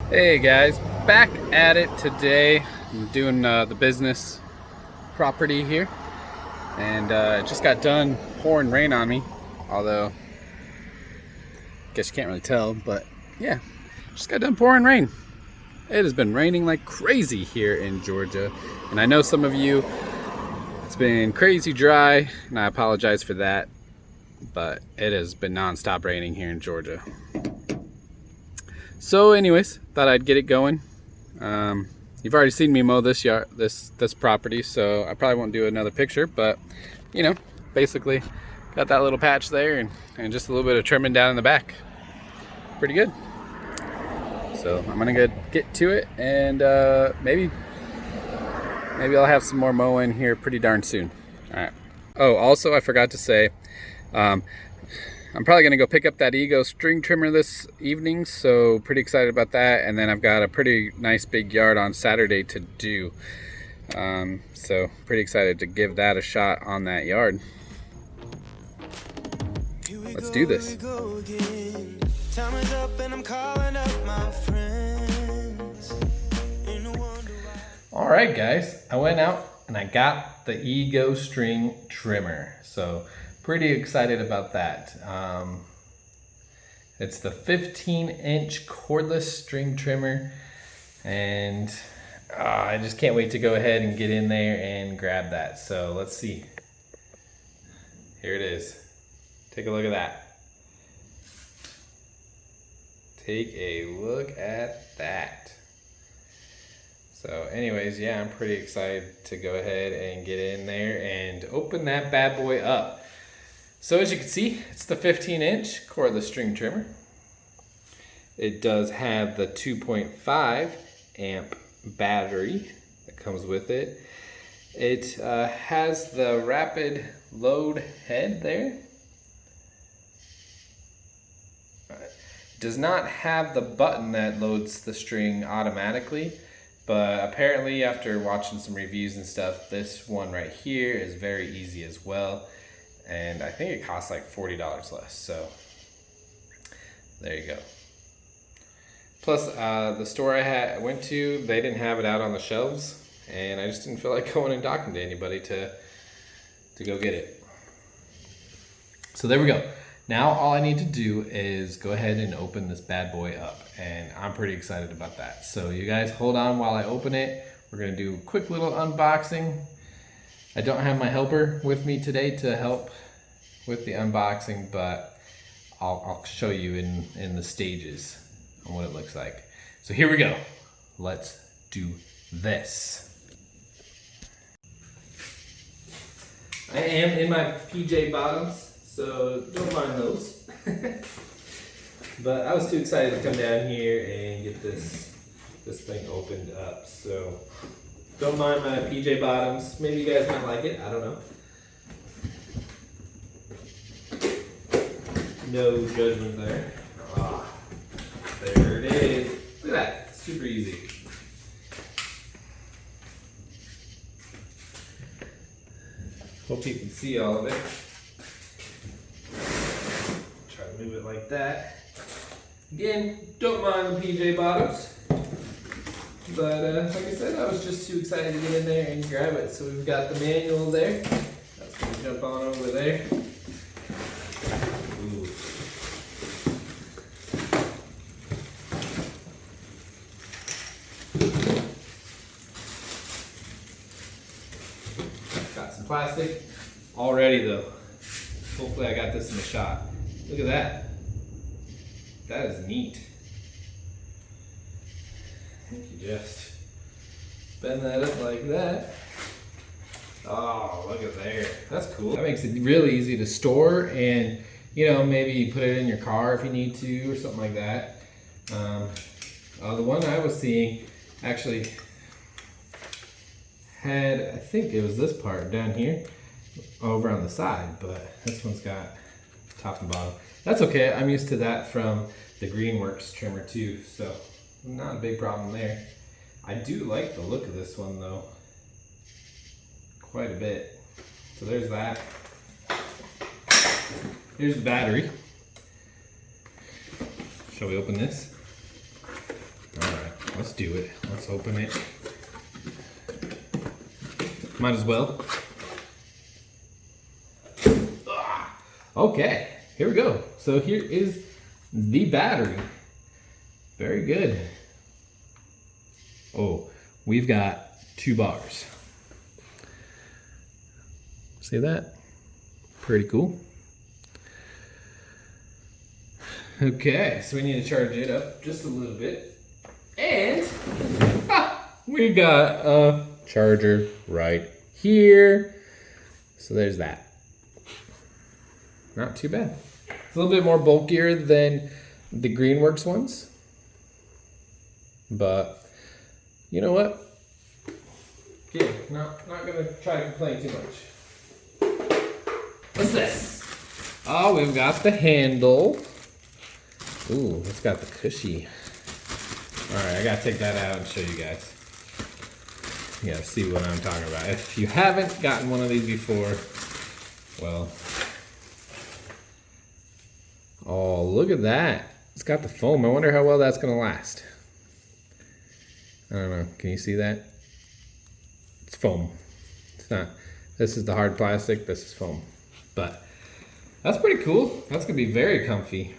Hey guys, back at it today. I'm doing the business property here, and it just got done pouring rain on me. Although, I guess you can't really tell, but yeah, just got done pouring rain. It has been raining like crazy here in Georgia, and I know some of you, it's been crazy dry, and I apologize for that, but it has been non-stop raining here in Georgia. So anyways, thought I'd get it going. You've already seen me mow this yard, this property, so I probably won't do another picture, but you know, basically got that little patch there and just a little bit of trimming down in the back. Pretty good. So I'm gonna get to it, and maybe I'll have some more mowing here pretty darn soon. All right. Oh, also I forgot to say, I'm probably going to go pick up that Ego string trimmer this evening, so pretty excited about that. And then I've got a pretty nice big yard on Saturday to do. So pretty excited to give that a shot on that yard. Let's do this. All right, guys, I went out and I got the Ego string trimmer. So pretty excited about that. It's the 15-inch cordless string trimmer, and I just can't wait to go ahead and get in there and grab that. So let's see. Here it is. Take a look at that. Take a look at that. So anyways, yeah, I'm pretty excited to go ahead and get in there and open that bad boy up. So as you can see, it's the 15-inch cordless string trimmer. It does have the 2.5 amp battery that comes with it. It has the rapid load head there. It does not have the button that loads the string automatically, but apparently after watching some reviews and stuff, this one right here is very easy as well. And I think it costs like $40 less, so there you go. Plus, the store I went to, they didn't have it out on the shelves, and I just didn't feel like going and talking to anybody to go get it. So there we go. Now all I need to do is go ahead and open this bad boy up, and I'm pretty excited about that. So you guys hold on while I open it. We're gonna do a quick little unboxing. I don't have my helper with me today to help with the unboxing, but I'll show you in the stages on what it looks like. So here we go. Let's do this. I am in my PJ bottoms, so don't mind those. But I was too excited to come down here and get this thing opened up, so don't mind my PJ bottoms. Maybe you guys might like it. I don't know. No judgment there. Ah, there it is. Look at that. Super easy. Hope you can see all of it. Try to move it like that. Again, don't mind the PJ bottoms. But like I said, I was just too excited to get in there and grab it. So we've got the manual there. That's going to jump on over there. Ooh. Got some plastic. Already though. Hopefully I got this in the shot. Look at that. That is neat. You just bend that up like that. Oh, look at there. That's cool. That makes it really easy to store, and you know, maybe put it in your car if you need to or something like that. The one I was seeing actually had, I think it was this part down here over on the side, but this one's got top and bottom. That's okay. I'm used to that from the Greenworks trimmer too, so not a big problem there. I do like the look of this one though, quite a bit. So there's that. Here's the battery. Shall we open this? All right. let's do it. Let's open it. Might as well. Okay, here we go. So here is the battery. Very good. Oh, we've got 2 bars. See that? Pretty cool. Okay, so we need to charge it up just a little bit. And we got a charger right here. So there's that. Not too bad. It's a little bit more bulkier than the Greenworks ones. But you know what? Okay, not gonna try to complain too much. What's this? Oh, we've got the handle. Ooh, it's got the cushy. Alright, I gotta take that out and show you guys. You gotta see what I'm talking about. If you haven't gotten one of these before, well. Oh, look at that. It's got the foam. I wonder how well that's gonna last. I don't know. Can you see that? It's foam. It's not. This is the hard plastic. This is foam. But that's pretty cool. That's gonna be very comfy.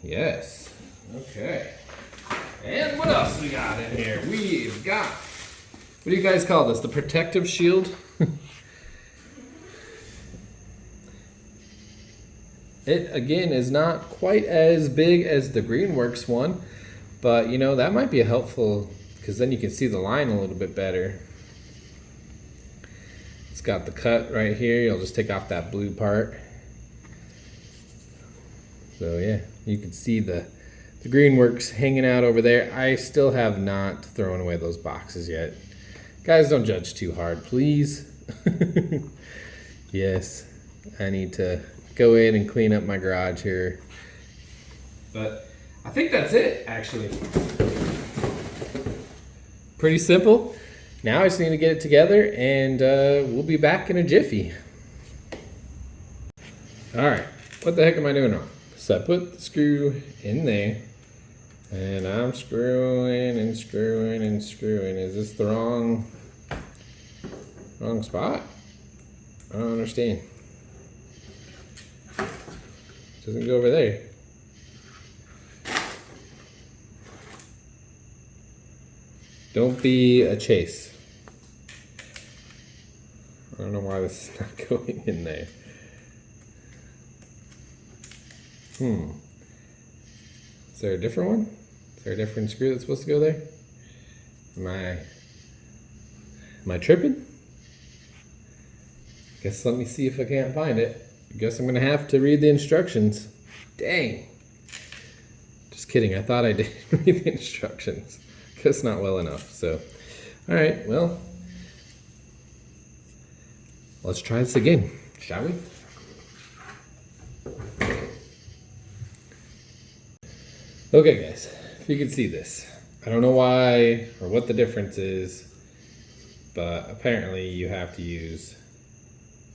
Yes. Okay. And what else we got in here? We've got, what do you guys call this? The protective shield? It, again, is not quite as big as the Greenworks one, but you know, that might be helpful because then you can see the line a little bit better. It's got the cut right here. You'll just take off that blue part. So yeah, you can see the Greenworks hanging out over there. I still have not thrown away those boxes yet. Guys, don't judge too hard, please. Yes, I need to go in and clean up my garage here. But I think that's it, actually. Pretty simple. Now I just need to get it together and we'll be back in a jiffy. All right, what the heck am I doing wrong? So I put the screw in there and I'm screwing and screwing and screwing. Is this the wrong spot? I don't understand. Doesn't go over there. Don't be a chase. I don't know why this is not going in there. Is there a different one? Is there a different screw that's supposed to go there? Am I tripping? Guess let me see if I can't find it. I guess I'm gonna have to read the instructions. Dang. Just kidding, I thought I did read the instructions. Guess not well enough, so. All right, well, let's try this again, shall we? Okay guys, if you can see this, I don't know why or what the difference is, but apparently you have to use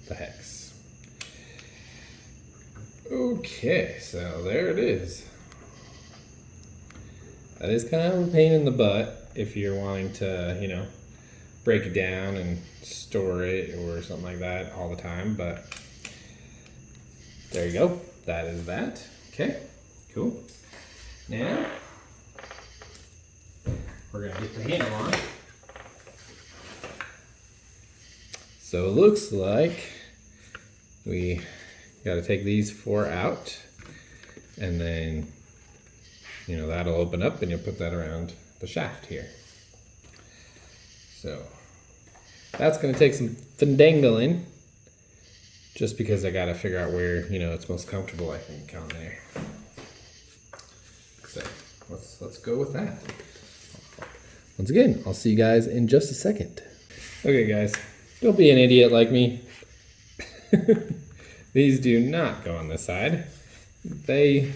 the hex. Okay, so there it is. That is kind of a pain in the butt if you're wanting to, you know, break it down and store it or something like that all the time, but there you go. That is that. Okay, cool. Now, we're gonna get the handle on. So it looks like we gotta take these 4 out and then, you know, that'll open up and you'll put that around the shaft here. So that's gonna take some finagling just because I gotta figure out where, you know, it's most comfortable, I think, on there. So let's go with that. Once again, I'll see you guys in just a second. Okay guys, don't be an idiot like me. These do not go on this side. They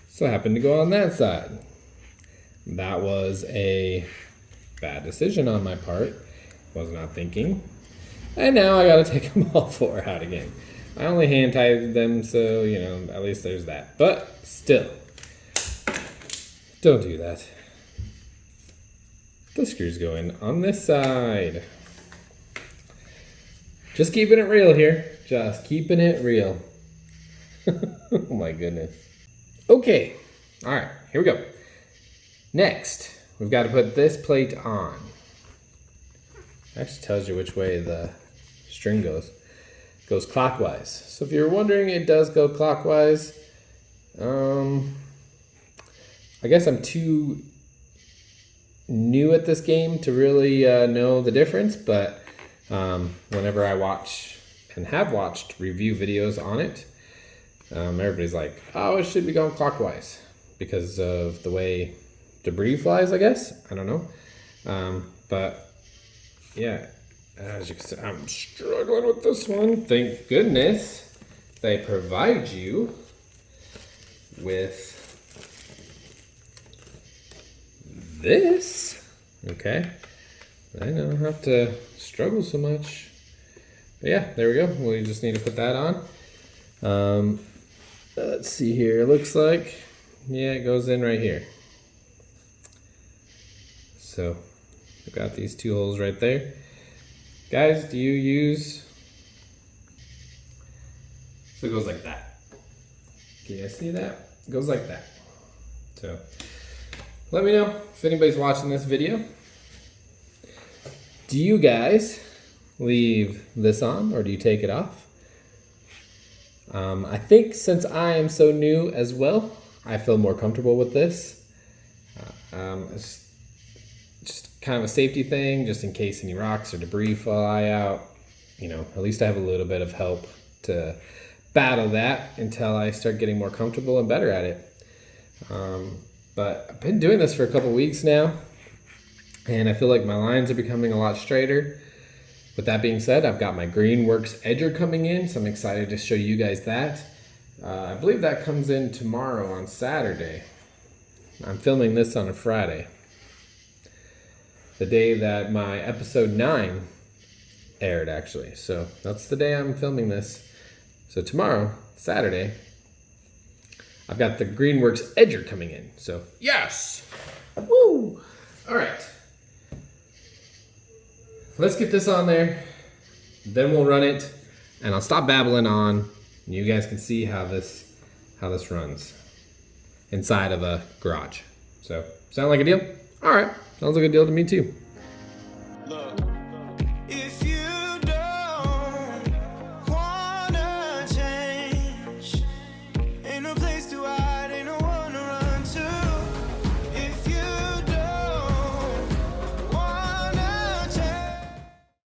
so happen to go on that side. That was a bad decision on my part. Was not thinking. And now I gotta take them all 4 out again. I only hand tied them, so, you know, at least there's that. But still Don't do that. The screws go in on this side. Just keeping it real here. Just keeping it real. Oh my goodness. Okay. All right, here we go. Next, we've got to put this plate on. It actually tells you which way the string goes. It goes clockwise. So if you're wondering, it does go clockwise. I guess I'm too new at this game to really know the difference, but whenever I watch and have watched review videos on it, everybody's like, oh, it should be going clockwise because of the way debris flies, I guess. I don't know. But yeah, as you can see, I'm struggling with this one. Thank goodness they provide you with this. Okay. I don't have to struggle so much. But yeah, there we go. We just need to put that on. Let's see here. It looks like, yeah, it goes in right here. So I've got these two holes right there. Guys, do you use, so it goes like that. Can you guys see that? It goes like that. So let me know if anybody's watching this video. Do you guys leave this on or do you take it off? I think since I am so new as well, I feel more comfortable with this. It's just kind of a safety thing, just in case any rocks or debris fly out. You know, at least I have a little bit of help to battle that until I start getting more comfortable and better at it. But I've been doing this for a couple weeks now, and I feel like my lines are becoming a lot straighter. With that being said, I've got my Greenworks edger coming in, so I'm excited to show you guys that. I believe that comes in tomorrow on Saturday. I'm filming this on a Friday, the day that my episode 9 aired, actually. So that's the day I'm filming this. So tomorrow, Saturday, I've got the Greenworks edger coming in. So yes! Woo! All right. Let's get this on there, then we'll run it, and I'll stop babbling on, and you guys can see how this runs inside of a garage. So, sound like a deal? All right, sounds like a deal to me too. Look.